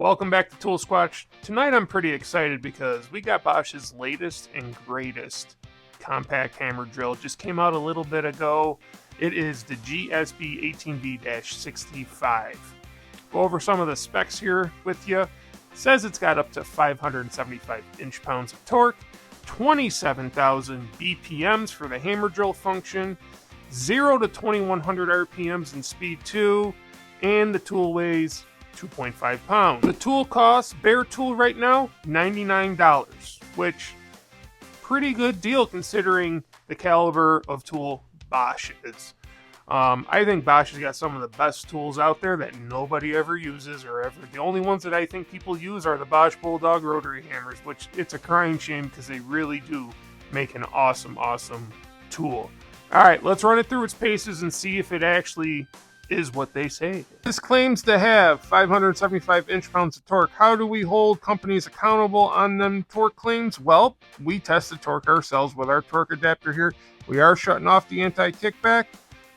Welcome back to Tool Squatch. Tonight I'm pretty excited because we got Bosch's latest and greatest compact hammer drill. It just came out a little bit ago. It is the GSB18V-65. Go over some of the specs here with you. It says it's got up to 575 inch-pounds of torque, 27,000 BPMs for the hammer drill function, 0 to 2100 RPMs in speed 2, and the tool weighs 2.5 pounds. The tool costs, bare tool right now, $99, which pretty good deal considering the caliber of tool Bosch is. I think Bosch has got some of the best tools out there that nobody ever uses or ever. The only ones that I think people use are the Bosch Bulldog rotary hammers, which it's a crying shame because they really do make an awesome tool. All right, let's run it through its paces and see if it actually is what they say. This claims to have 575 inch-pounds of torque. How do we hold companies accountable on them torque claims? Well, we test the torque ourselves with our torque adapter here. We are shutting off the anti-kickback,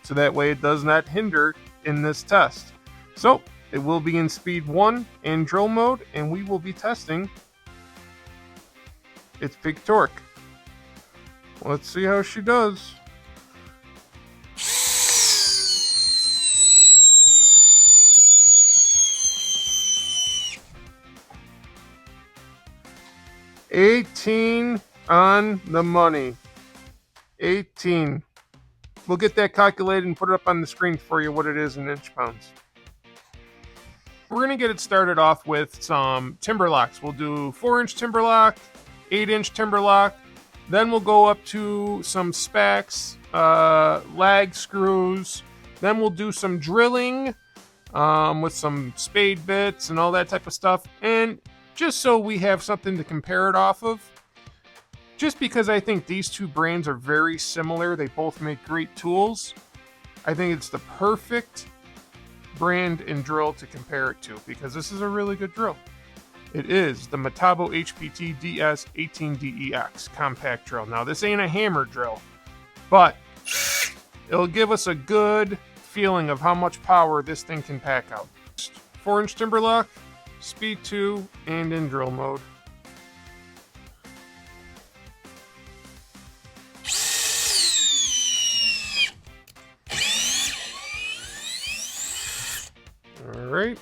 so that way it does not hinder in this test. So it will be in speed 1 and drill mode, and we will be testing its peak torque. Let's see how she does. $18 on the money. 18. We'll get that calculated and put it up on the screen for you what it is in inch pounds. We're going to get it started off with some timber locks. We'll do 4-inch timber lock, 8-inch timber lock. Then we'll go up to some spacks, lag screws. Then we'll do some drilling with some spade bits and all that type of stuff. And just so we have something to compare it off of. Just because I think these two brands are very similar, they both make great tools. I think it's the perfect brand and drill to compare it to because this is a really good drill. It is the Metabo HPT DS18DEX compact drill. Now this ain't a hammer drill, but it'll give us a good feeling of how much power this thing can pack out. 4-inch timber lock, speed 2, and in drill mode. Alright.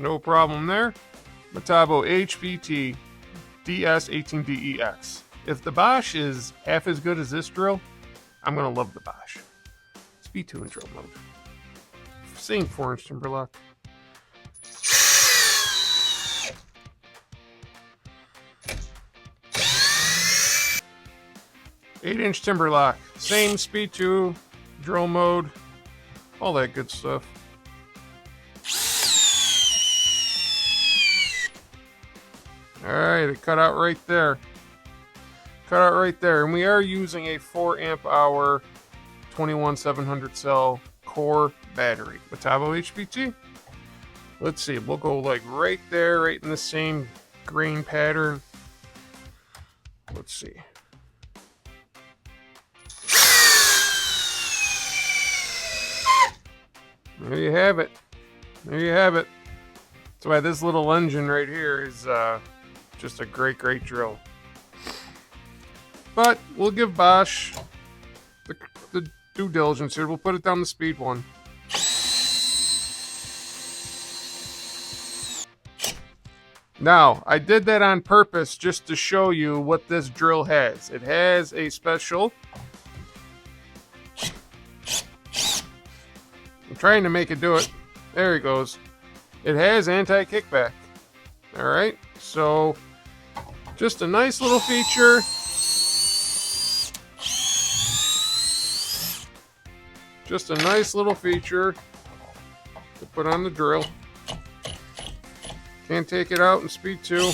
No problem there. Metabo HPT DS18DEX. If the Bosch is half as good as this drill, I'm going to love the Bosch. Speed 2 in drill mode. Same 4-inch timber lock. Eight-inch timber lock. Same speed 2, drill mode, all that good stuff. Alright, it cut out right there. Cut out right there. And we are using a 4 amp hour 21700 cell core battery. Metabo HPT. Let's see, we'll go like right there, right in the same grain pattern. Let's see. There you have it. There you have it. That's why this little engine right here is just a great drill. But we'll give Bosch the due diligence here. We'll put it down to speed 1. Now, I did that on purpose just to show you what this drill has. It has a special... I'm trying to make it do it. There he goes. It has anti-kickback. Alright, so just a nice little feature. Just a nice little feature to put on the drill. Can't take it out in speed 2.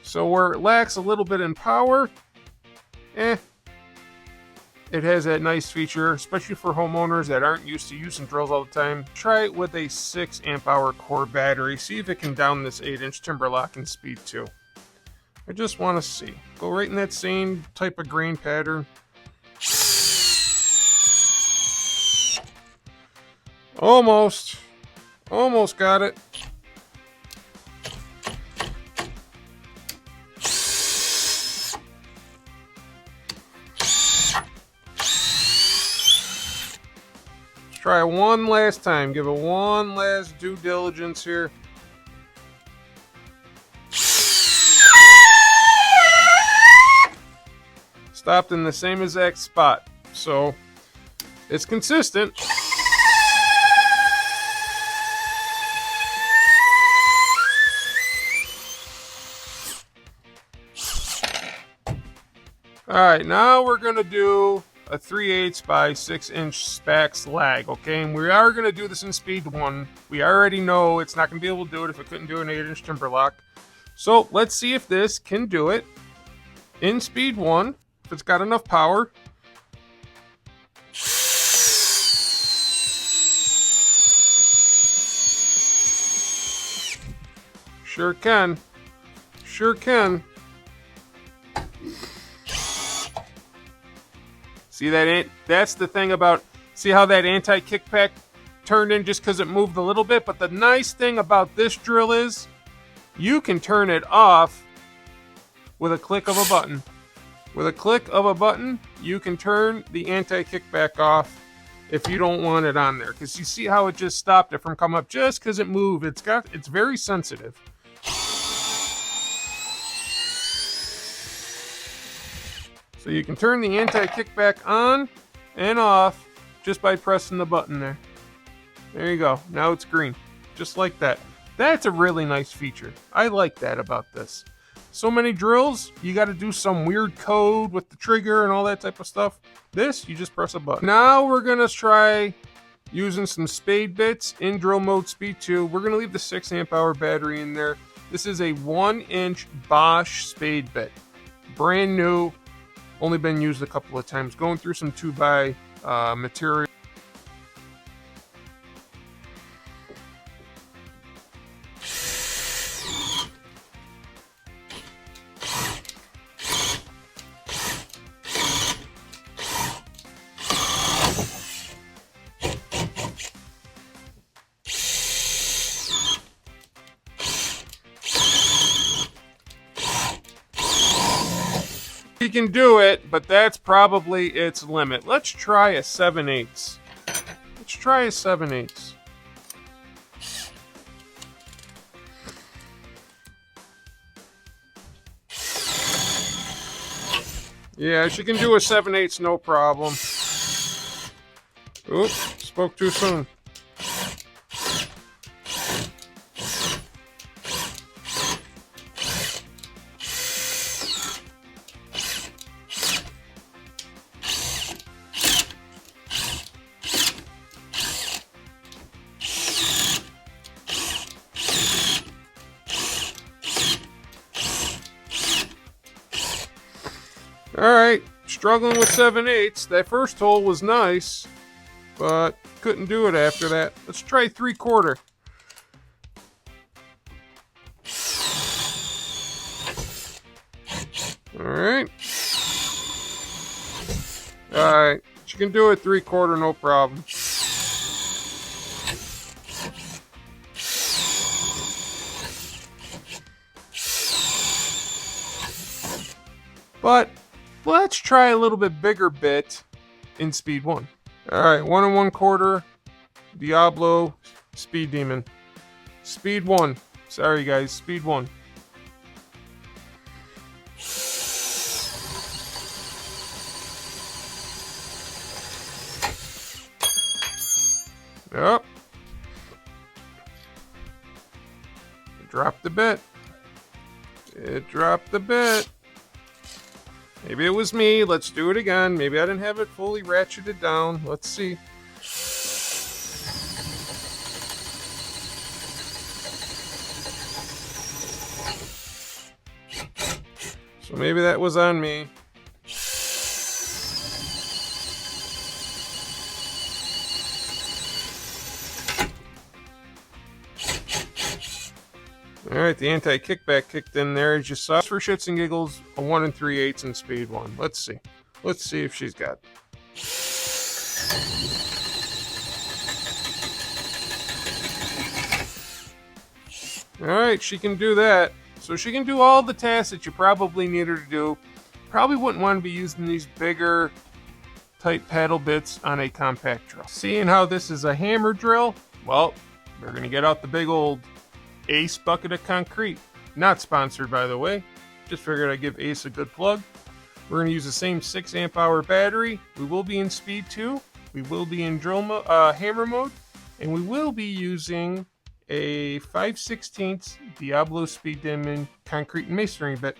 So where it lacks a little bit in power, it has that nice feature, especially for homeowners that aren't used to using drills all the time. Try it with a 6 amp hour core battery. See if it can down this 8-inch timber lock in speed 2. I just want to see. Go right in that same type of grain pattern. Almost. Almost got it. Let's try it one last time. Give it one last due diligence here. Stopped in the same exact spot, so it's consistent. Alright, now we're going to do a 3/8 by 6-inch Spax lag, okay? And we are going to do this in speed 1. We already know it's not going to be able to do it if it couldn't do an 8-inch timber lock. So let's see if this can do it in speed 1. If it's got enough power. Sure can. Sure can. See that? That's the thing about, see how that anti-kickback turned in just because it moved a little bit? But the nice thing about this drill is you can turn it off with a click of a button. With a click of a button, you can turn the anti-kickback off if you don't want it on there. Because you see how it just stopped it from coming up just because it moved. It's very sensitive. So you can turn the anti-kickback on and off just by pressing the button there. There you go. Now it's green. Just like that. That's a really nice feature. I like that about this. So many drills, you got to do some weird code with the trigger and all that type of stuff. This, you just press a button. Now we're going to try using some spade bits in drill mode speed 2. We're going to leave the 6 amp hour battery in there. This is a 1-inch Bosch spade bit. Brand new. Only been used a couple of times. Going through some 2x material. He can do it, but that's probably its limit. Let's try a 7/8. Let's try a 7/8. Yeah, she can do a 7/8, no problem. Oops, spoke too soon. Alright, struggling with 7/8. That first hole was nice, but couldn't do it after that. Let's try 3/4. Alright. Alright, she can do it 3/4, no problem. But let's try a little bit bigger bit in speed 1. Alright, 1 1/4 Diablo Speed Demon. Speed 1. Sorry guys, speed 1. Yep. It dropped a bit. It dropped a bit. Maybe it was me. Let's do it again. Maybe I didn't have it fully ratcheted down. Let's see. So maybe that was on me. Alright, the anti-kickback kicked in there as you saw. Just for shits and giggles, a 1 3/8 and speed 1. Let's see. Let's see if she's got. Alright, she can do that. So she can do all the tasks that you probably need her to do. Probably wouldn't want to be using these bigger tight paddle bits on a compact drill. Seeing how this is a hammer drill, well, we're going to get out the big old Ace bucket of concrete. Not sponsored, by the way. Just figured I'd give Ace a good plug. We're going to use the same 6 amp hour battery. We will be in speed 2. We will be in hammer mode. And we will be using a 5/16 Diablo Speed Demon concrete and masonry bit.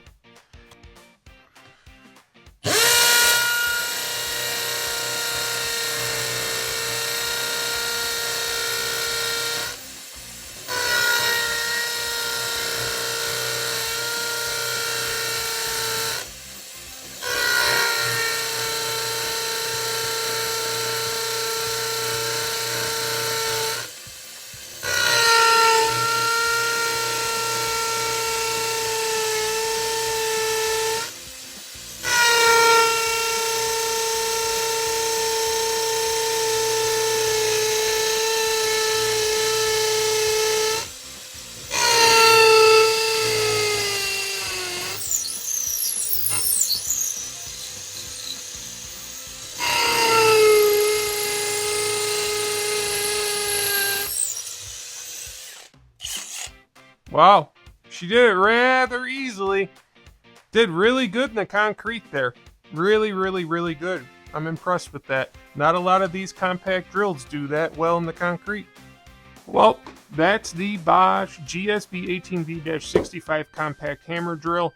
Wow, she did it rather easily. Did really good in the concrete there. Really, really, really good. I'm impressed with that. Not a lot of these compact drills do that well in the concrete. Well, that's the Bosch GSB18V-65 compact hammer drill.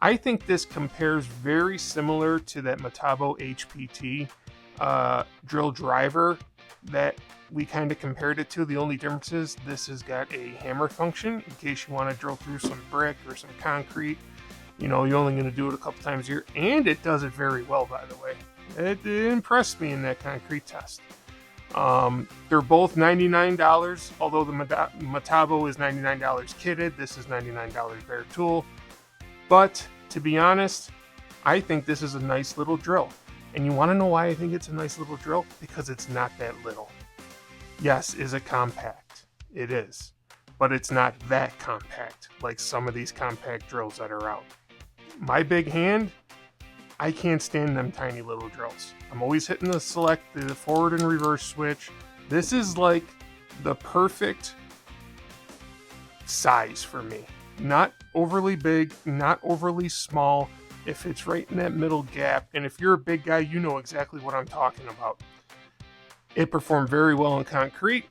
I think this compares very similar to that Metabo HPT drill driver that we kind of compared it to. The only difference is this has got a hammer function in case you want to drill through some brick or some concrete. You know, you're only going to do it a couple times a year, and it does it very well, by the way. It impressed me in that concrete test. They're both $99, although the Metabo is $99 kitted. This is $99 bare tool. But to be honest, I think this is a nice little drill. And you want to know why I think it's a nice little drill? Because it's not that little. Yes, is it compact? It is. But it's not that compact like some of these compact drills that are out. My big hand, I can't stand them tiny little drills. I'm always hitting the forward and reverse switch. This is like the perfect size for me. Not overly big, not overly small. If it's right in that middle gap, and if you're a big guy, you know exactly what I'm talking about. It performed very well in concrete.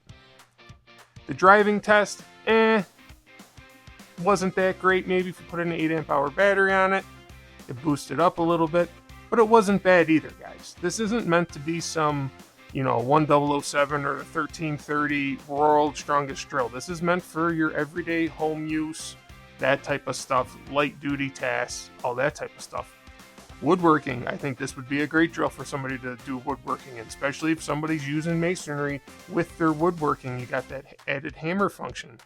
The driving test, wasn't that great. Maybe if you put an 8 amp hour battery on it, it boosted up a little bit, but it wasn't bad either, guys. This isn't meant to be some, 1007 or 1330 world's strongest drill. This is meant for your everyday home use, that type of stuff, light duty tasks, all that type of stuff. Woodworking, I think this would be a great drill for somebody to do woodworking, and especially if somebody's using masonry with their woodworking. You got that added hammer function.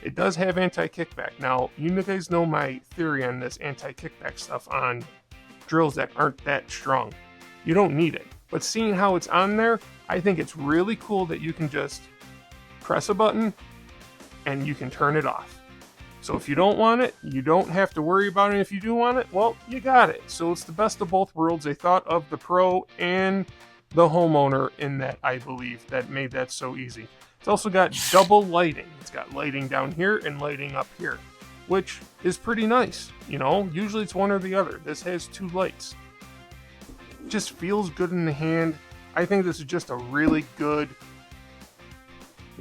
It does have anti-kickback. Now, you guys know my theory on this anti-kickback stuff on drills that aren't that strong. You don't need it. But seeing how it's on there, I think it's really cool that you can just press a button and you can turn it off. So if you don't want it, you don't have to worry about it. If you do want it, well, you got it. So it's the best of both worlds. They thought of the pro and the homeowner in that, I believe, that made that so easy. It's also got double lighting. It's got lighting down here and lighting up here, which is pretty nice. Usually it's one or the other. This has 2 lights. It just feels good in the hand. I think this is just a really good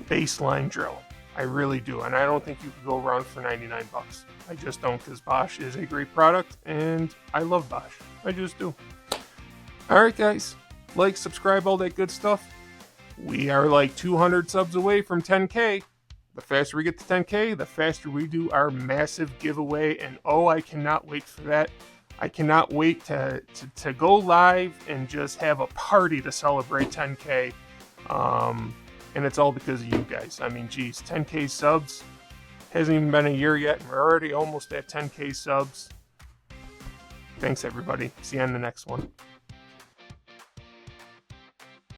baseline drill. I really do, and I don't think you could go around for 99 bucks. I just don't, because Bosch is a great product, and I love Bosch. I just do. Alright guys, like, subscribe, all that good stuff. We are like 200 subs away from 10K. The faster we get to 10K, the faster we do our massive giveaway, and oh, I cannot wait for that. I cannot wait to go live and just have a party to celebrate 10K. And it's all because of you guys. I mean, geez, 10K subs, Hasn't even been a year yet, and we're already almost at 10K subs. Thanks, everybody. See you on the next one.